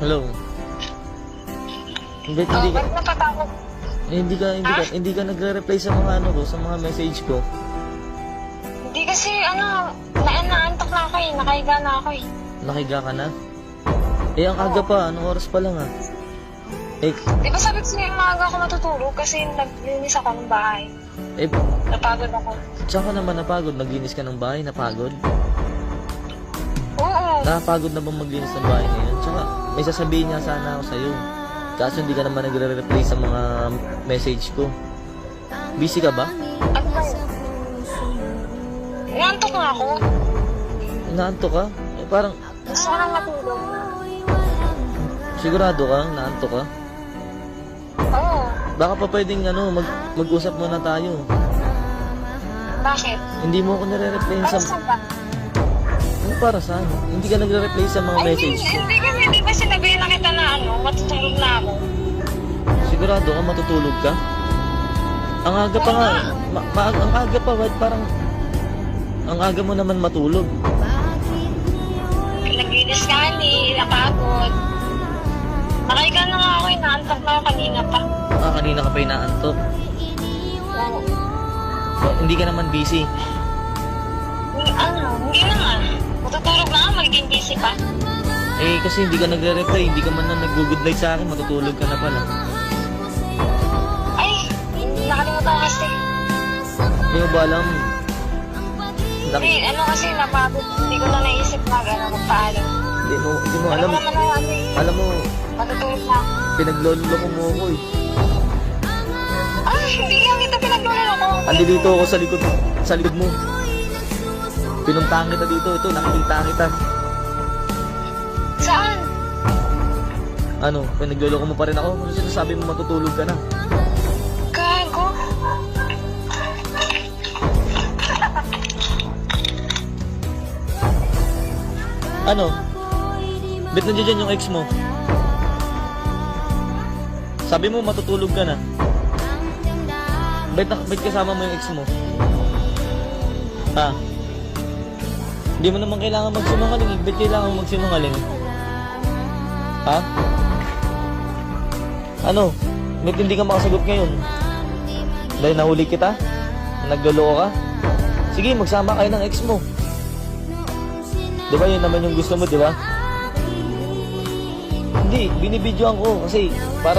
Hello. Hindi, hindi ka, Ba't natatakot? hindi ka nagre-reply sa mga ano ko, sa mga message ko. Hindi kasi, naantok na ako eh. Nakahiga na ako eh. Nakiga ka na? Eh, ang aga pa. Anong oras pa lang ah? Eh, Di ba sabi ko sa'yo maaga ako matutulog kasi naglinis ako ng bahay. Napagod ako. tsaka naman napagod. Naglinis ka ng bahay, napagod. Oo. Nakapagod na bang maglinis ng bahay ngayon? Tsaka, may sasabihin nga sana ako sa'yo. Kaso hindi ka naman nagre-reply sa mga message ko. Busy ka ba? Ano ba yun? Inaantok na ako. Naantok ka? Eh, parang, Gusto ko nang matulog. sigurado ka? Naantok ka? Oo. Baka pa pwedeng mag-usap muna tayo. Bakit? Hindi mo ako nire-reply Para sa... saan ba? Ano para saan? Hindi ka nagre-reply sa mga Ay, message ko. hindi kasi, di ba sinabi na kita na matutulog na ako. Sigurado ka matutulog ka? Ang aga pa nga. Ang aga pa, ba't parang... Ang aga mo naman matulog. Naglinis ka ni, napagod. Nakahiga na nga ako, inaantok na ako kanina pa. Kanina ka pa inaantok. Oo. Hindi ka naman busy. Hindi na nga. Matutulog na nga, magiging busy pa. Eh, kasi hindi ka nagre-reply. Hindi ka man na nag-good night sa akin. Matutulog ka na pala. Ay, nakalimutan ko kasi. Hindi mo ba alam? Hindi, kasi napagod. Hindi ko na naisip magpaalam. Hindi mo alam. Alam mo naman Alam mo, matutulog na ako. pinagloloko mo ako eh. Ay, hindi nga kita pinaglulolo ko. Andi dito ako sa likod mo. Pinuntahan kita dito. Ito, nakikita kita. Saan? Ano, pinagloloko mo pa rin ako? Ano sinasabi mo matutulog ka na? Gago. Ano? Ba't nandiyan dyan yung ex mo? Sabi mo matutulog ka na. Ba't kasama mo yung ex mo? Ha? Hindi mo naman kailangan magsinungaling. Ba't kailangan mo magsinungaling? Ha? Ano? Ba't hindi ka makasagot ngayon? Dahil nahuli kita? Nagloloko ka? Sige, magsama kayo ng ex mo. Di ba yun naman yung gusto mo, di ba? Hindi, binibidyoan ko kasi para